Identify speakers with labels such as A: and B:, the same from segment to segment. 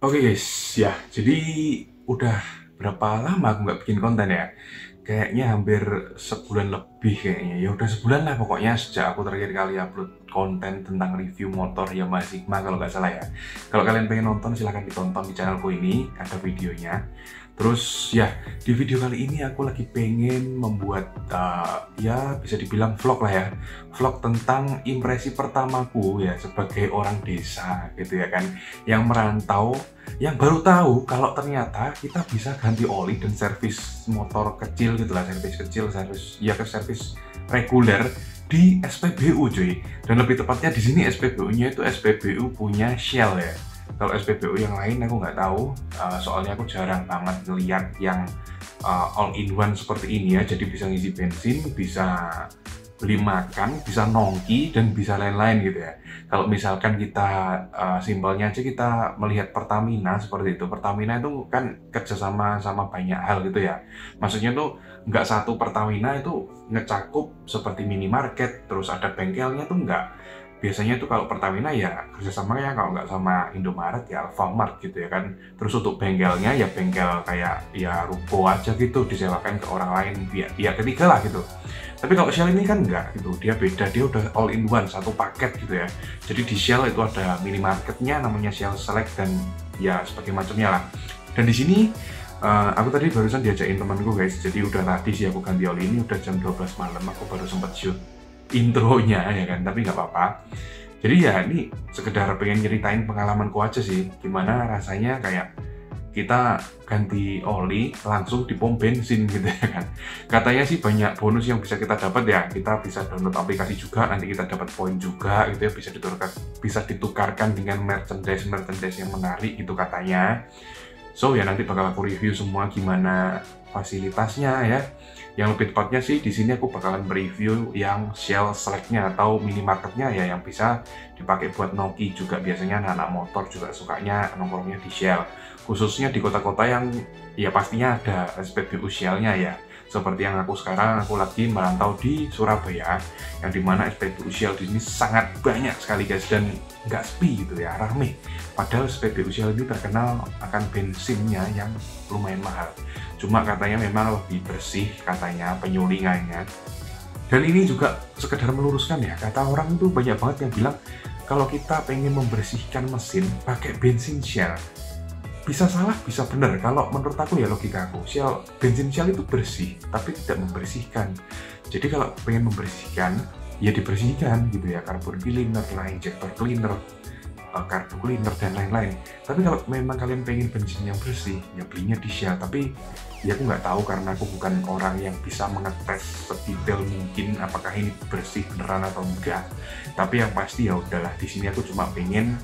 A: Oke guys, ya jadi udah berapa lama aku nggak bikin konten ya? Kayaknya hampir sebulan lebih kayaknya. Ya udah sebulan lah pokoknya sejak aku terakhir kali upload konten tentang review motor Yamaha Sigma kalau nggak salah ya. Kalau kalian pengen nonton silahkan ditonton di channelku ini, ada videonya. Terus ya di video kali ini aku lagi pengen membuat ya bisa dibilang vlog lah ya. Vlog tentang impresi pertamaku ya sebagai orang desa gitu ya kan, yang merantau, yang baru tahu kalau ternyata kita bisa ganti oli dan servis motor kecil gitu lah, servis kecil, servis ya ke servis reguler di SPBU cuy. Dan lebih tepatnya di sini SPBU-nya itu SPBU punya Shell ya. Kalau SPBU yang lain aku nggak tahu, soalnya aku jarang banget ngeliat yang all in one seperti ini ya. Jadi bisa ngisi bensin, bisa beli makan, bisa nongki, dan bisa lain-lain gitu ya. Kalau misalkan kita simpelnya aja kita melihat Pertamina seperti itu. Pertamina itu kan kerjasama sama banyak hal gitu ya. Maksudnya tuh nggak satu Pertamina itu ngecakup seperti minimarket, terus ada bengkelnya tuh nggak. Biasanya tuh kalau Pertamina ya kerjasama ya kalau nggak sama Indomaret ya Alfamart gitu ya kan. Terus untuk bengkelnya ya bengkel kayak ya ruko aja gitu, disewakan ke orang lain, pihak ketiga lah gitu. Tapi kalau Shell ini kan enggak gitu, dia beda, dia udah all in one, satu paket gitu ya. Jadi di Shell itu ada minimarketnya namanya Shell Select dan ya sebagai macamnya lah. Dan di sini aku tadi barusan diajakin temanku guys, jadi udah tadi sih aku ganti oli ini udah jam 12 malam, aku baru sempat shoot intronya ya kan, tapi nggak apa-apa. Jadi ya ini sekedar pengen nyeritain pengalamanku aja sih, gimana rasanya kayak kita ganti oli langsung di pom bensin gitu ya kan. Katanya sih banyak bonus yang bisa kita dapat ya, kita bisa download aplikasi juga, nanti kita dapat poin juga gitu ya, bisa ditukarkan dengan merchandise yang menarik gitu katanya. So ya nanti bakal aku review semua gimana fasilitasnya ya. Yang lebih tepatnya sih di sini aku bakalan mereview yang Shell Select-nya atau minimarketnya ya, yang bisa dipakai buat Noki juga. Biasanya anak-anak motor juga sukanya nongkrongnya di Shell, khususnya di kota-kota yang ya pastinya ada SPBU Shell-nya ya. Seperti yang sekarang aku lagi merantau di Surabaya, yang dimana SPBU Shell di sini sangat banyak sekali guys, dan nggak sepi gitu ya, rame. Padahal SPBU Shell ini terkenal akan bensinnya yang lumayan mahal. Cuma katanya memang lebih bersih katanya penyulingannya. Dan ini juga sekedar meluruskan ya, kata orang itu banyak banget yang bilang kalau kita pengen membersihkan mesin pakai bensin Shell. Bisa salah, bisa benar. Kalau menurut aku ya logika aku, bensin Shell itu bersih, tapi tidak membersihkan. Jadi kalau pengen membersihkan, ya dibersihkan gitu ya, carbon cleaner lah, injector cleaner, kartu cleaner dan lain-lain. Tapi kalau memang kalian pengen bensin yang bersih, ya belinya di Shell. Tapi ya aku nggak tahu karena aku bukan orang yang bisa mengetes sedetail mungkin apakah ini bersih beneran atau enggak. Tapi yang pasti ya udahlah, di sini aku cuma pengen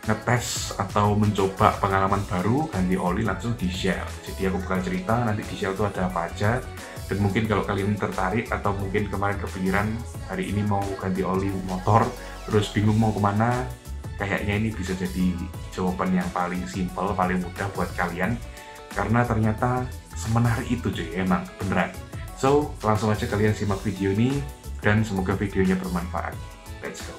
A: ngetes atau mencoba pengalaman baru ganti oli langsung di Shell. Jadi aku bakal cerita nanti di Shell itu ada apa aja, dan mungkin kalau kalian tertarik atau mungkin kemarin kepikiran hari ini mau ganti oli motor terus bingung mau kemana, kayaknya ini bisa jadi jawaban yang paling simple, paling mudah buat kalian, karena ternyata semenarik itu cuy, emang beneran. So langsung aja kalian simak video ini dan semoga videonya bermanfaat. Let's go.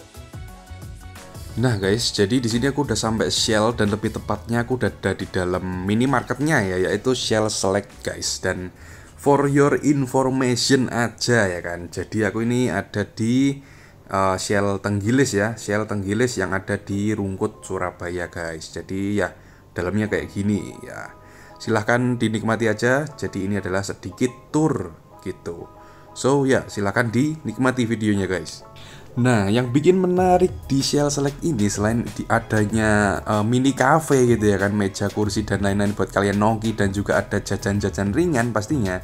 A: Nah guys, jadi di sini aku udah sampai Shell, dan lebih tepatnya aku udah ada di dalam minimarketnya ya, yaitu Shell Select guys. Dan for your information aja ya kan, jadi aku ini ada di Shell Tenggilis ya, Shell Tenggilis yang ada di Rungkut Surabaya guys. Jadi ya dalamnya kayak gini ya, silahkan dinikmati aja. Jadi ini adalah sedikit tour gitu. So ya silahkan dinikmati videonya guys. Nah, yang bikin menarik di Shell Select ini selain di adanya mini cafe gitu ya kan, meja, kursi dan lain-lain buat kalian nongki, dan juga ada jajan-jajan ringan pastinya.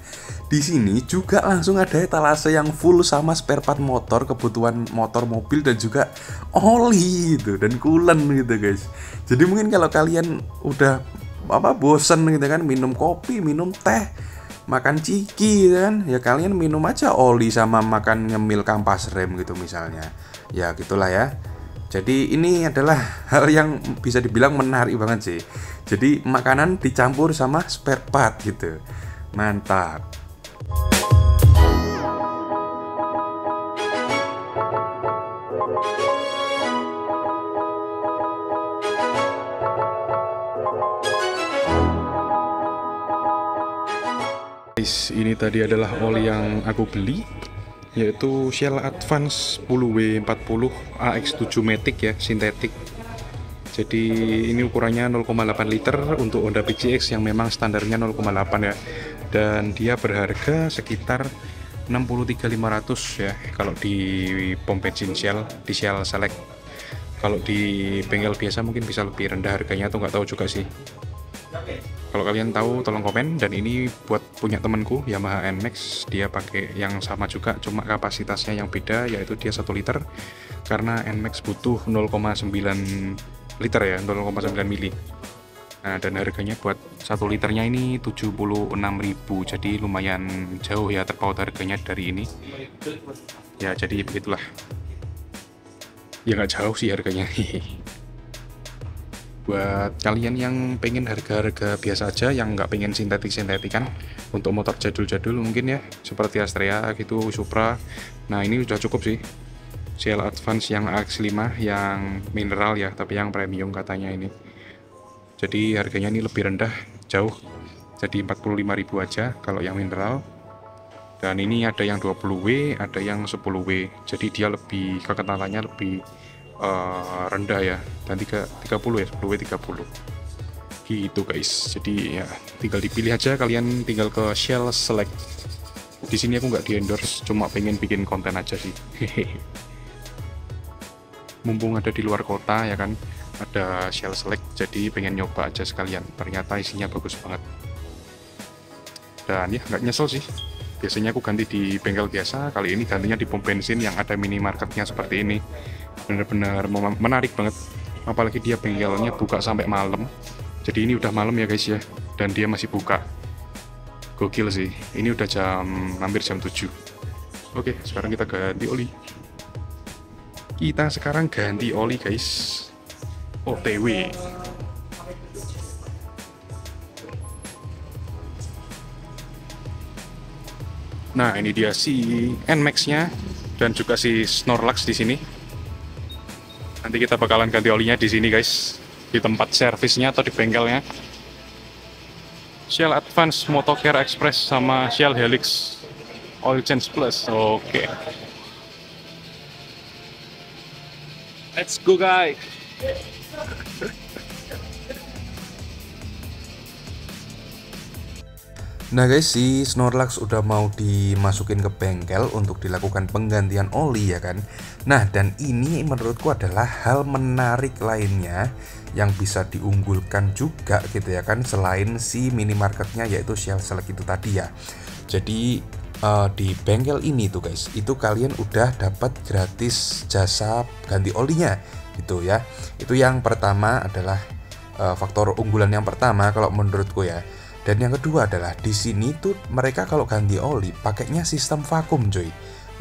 A: Di sini juga langsung ada etalase yang full sama spare part motor, kebutuhan motor, mobil, dan juga oli gitu dan coolant gitu guys. Jadi mungkin kalau kalian udah bosen gitu kan minum kopi, minum teh, makan ciki gitu kan, ya kalian minum aja oli sama makan ngemil kampas rem gitu misalnya. Ya gitulah ya. Jadi ini adalah hal yang bisa dibilang menarik banget sih. Jadi makanan dicampur sama spare part gitu. Mantap.
B: guys, ini tadi adalah oli yang aku beli, yaitu Shell Advance 10W40 AX7 Matic ya, sintetik. Jadi ini ukurannya 0,8 liter untuk Honda PCX yang memang standarnya 0,8 ya. Dan dia berharga sekitar 63.500 ya kalau di pom bensin Shell, di Shell Select. Kalau di bengkel biasa mungkin bisa lebih rendah harganya atau nggak tahu juga sih. Kalau kalian tahu tolong komen. Dan ini buat punya temanku Yamaha NMAX, dia pakai yang sama juga, cuma kapasitasnya yang beda, yaitu dia 1 liter karena NMAX butuh 0,9 liter ya, 0,9 mili. Nah, dan harganya buat 1 liternya ini 76.000, jadi lumayan jauh ya terpaut harganya dari ini ya. Jadi begitulah ya, nggak jauh sih harganya. Buat kalian yang pengen harga-harga biasa aja, yang nggak pengen sintetik-sintetikan, untuk motor jadul-jadul mungkin ya, seperti Astrea gitu, Supra, nah ini udah cukup sih. Shell Advance yang AX5 yang mineral ya, tapi yang premium katanya ini. Jadi harganya ini lebih rendah jauh, jadi 45.000 aja kalau yang mineral. Dan ini ada yang 20W, ada yang 10W, jadi dia lebih, kekentalannya lebih rendah ya, dan 30 ya, 10W 30 gitu guys. Jadi ya tinggal dipilih aja, kalian tinggal ke Shell Select. Di sini aku nggak di endorse, cuma pengen bikin konten aja sih. Mumpung ada di luar kota ya kan, ada Shell Select, jadi pengen nyoba aja sekalian. Ternyata isinya bagus banget, dan ya nggak nyesel sih. Biasanya aku ganti di bengkel biasa, kali ini gantinya di pom bensin yang ada minimarketnya seperti ini. Bener-bener menarik banget, apalagi dia bengkelnya buka sampai malam. Jadi ini udah malam ya guys ya, dan dia masih buka. Gokil sih, ini udah hampir jam 7. Oke, sekarang kita ganti oli. Kita sekarang ganti oli guys, OTW. Nah, ini dia si NMAX-nya dan juga si Snorlax di sini. Nanti kita bakalan ganti olinya di sini guys, di tempat servisnya atau di bengkelnya. Shell Advance Motocare Express sama Shell Helix Oil Change Plus. Oke. Let's go guys.
C: Nah guys, si Snorlax udah mau dimasukin ke bengkel untuk dilakukan penggantian oli ya kan. Nah, dan ini menurutku adalah hal menarik lainnya yang bisa diunggulkan juga gitu ya kan, selain si minimarketnya yaitu Shell Select itu tadi ya. Jadi di bengkel ini tuh guys, itu kalian udah dapat gratis jasa ganti olinya gitu ya. Itu yang pertama adalah faktor unggulan yang pertama kalau menurutku ya. Dan yang kedua adalah di sini tuh mereka kalau ganti oli pakainya sistem vakum coy.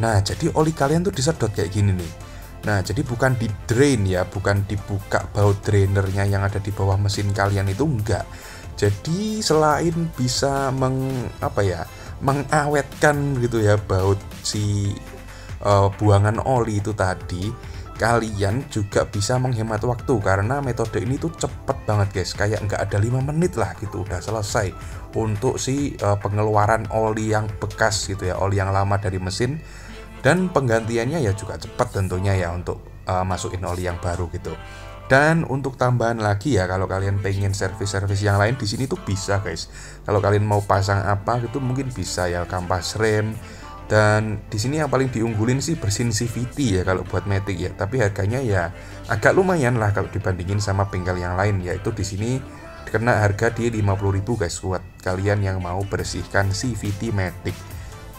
C: Nah, jadi oli kalian tuh disedot kayak gini nih. Nah, jadi bukan di drain ya, bukan dibuka baut drainernya yang ada di bawah mesin kalian, itu enggak. Jadi selain bisa mengawetkan gitu ya baut si buangan oli itu tadi, kalian juga bisa menghemat waktu karena metode ini tuh cepet banget guys, kayak nggak ada 5 menit lah gitu udah selesai untuk si pengeluaran oli yang bekas gitu ya, oli yang lama dari mesin. Dan penggantiannya ya juga cepat tentunya ya untuk masukin oli yang baru gitu. Dan untuk tambahan lagi ya, kalau kalian pengen servis-servis yang lain di sini tuh bisa guys. Kalau kalian mau pasang apa gitu mungkin bisa ya, kampas rem. Dan di sini yang paling diunggulin sih bersin CVT ya kalau buat Matic ya, tapi harganya ya agak lumayan lah kalau dibandingin sama bengkel yang lain, yaitu di sini kena harga di 50.000 guys buat kalian yang mau bersihkan CVT Matic.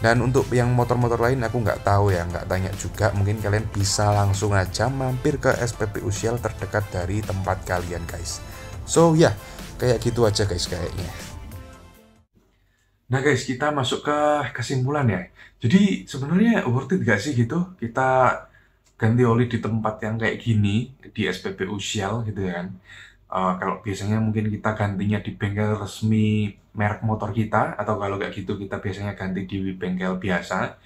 C: Dan untuk yang motor-motor lain aku nggak tahu ya, nggak tanya juga, mungkin kalian bisa langsung aja mampir ke SPBU Shell terdekat dari tempat kalian guys. So ya, kayak gitu aja guys kayaknya.
A: Nah guys, kita masuk ke kesimpulan ya. Jadi sebenarnya worth it gak sih gitu kita ganti oli di tempat yang kayak gini, di SPBU Shell gitu ya kan. Kalau biasanya mungkin kita gantinya di bengkel resmi merek motor kita, atau kalau nggak gitu kita biasanya ganti di bengkel biasa.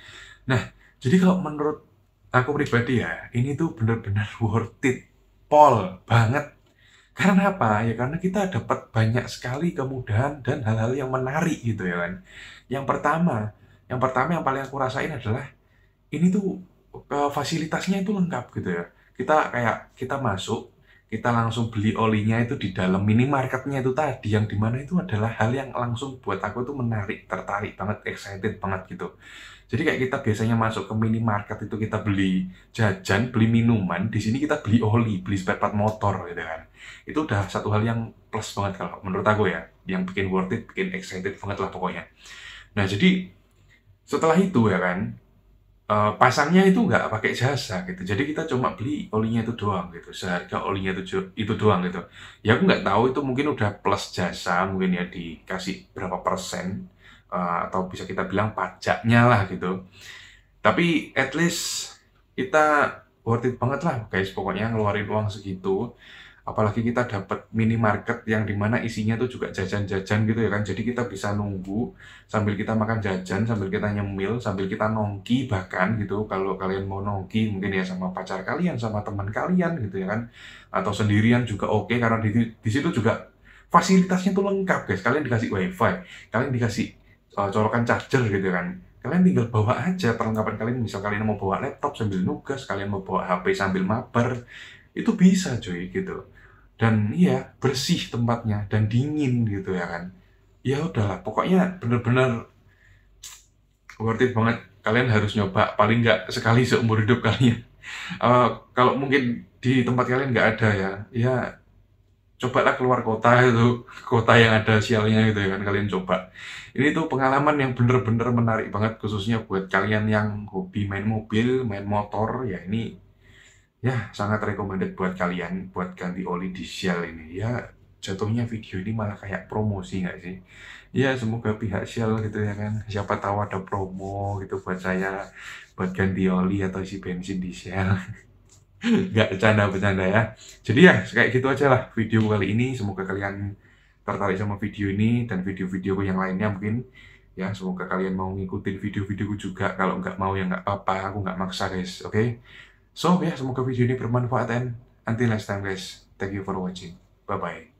A: Nah, jadi kalau menurut aku pribadi ya, ini tuh bener-bener worth it, pol banget. Karena apa? Ya karena kita dapat banyak sekali kemudahan dan hal-hal yang menarik gitu ya kan. Yang pertama, yang paling aku rasain adalah ini tuh fasilitasnya itu lengkap gitu ya. Kita masuk, kita langsung beli olinya itu di dalam minimarketnya itu tadi, yang dimana itu adalah hal yang langsung buat aku tuh menarik, tertarik banget, excited banget gitu. Jadi kayak kita biasanya masuk ke minimarket itu kita beli jajan, beli minuman, di sini kita beli oli, beli spare part motor gitu kan. Itu udah satu hal yang plus banget kalau menurut aku ya, yang bikin worth it, bikin excited banget lah pokoknya. Nah jadi setelah itu ya kan, pasangnya itu nggak pakai jasa gitu. Jadi kita cuma beli olinya itu doang gitu. Seharga olinya itu doang gitu. Ya aku nggak tahu itu mungkin udah plus jasa, mungkin ya dikasih berapa persen, atau bisa kita bilang pajaknya lah gitu. Tapi at least kita worth it banget lah guys. Pokoknya ngeluarin uang segitu. Apalagi kita dapat minimarket yang dimana isinya tuh juga jajan-jajan gitu ya kan. Jadi kita bisa nunggu sambil kita makan jajan, sambil kita nyemil, sambil kita nongki bahkan gitu. Kalau kalian mau nongki mungkin ya sama pacar kalian, sama teman kalian gitu ya kan. Atau sendirian juga oke, karena di situ juga fasilitasnya tuh lengkap guys. Kalian dikasih wifi, kalian dikasih colokan charger gitu kan. Kalian tinggal bawa aja perlengkapan kalian. Misal kalian mau bawa laptop sambil nugas, kalian mau bawa HP sambil mabar, itu bisa cuy gitu. Dan iya, bersih tempatnya dan dingin gitu ya kan. Ya udahlah, pokoknya bener-bener worth it banget. Kalian harus nyoba paling nggak sekali seumur hidup kalian. Kalau mungkin di tempat kalian nggak ada ya, ya cobalah keluar kota itu, kota yang ada sialnya gitu ya kan, kalian coba. Ini tuh pengalaman yang bener-bener menarik banget, khususnya buat kalian yang hobi main mobil, main motor, ya ini ya sangat recommended buat kalian buat ganti oli di Shell ini. Ya jatuhnya video ini malah kayak promosi nggak sih? Ya semoga pihak Shell gitu ya kan, siapa tahu ada promo gitu buat saya buat ganti oli atau isi bensin di Shell. Nggak bercanda-bercanda ya. Jadi ya kayak gitu aja lah video kali ini. Semoga kalian tertarik sama video ini dan video-videoku yang lainnya mungkin. Ya semoga kalian mau ngikutin video-videoku juga. Kalau nggak mau ya nggak apa-apa, aku nggak maksa guys, oke? So ya semoga video ini bermanfaat, and until next time guys. Thank you for watching. Bye-bye.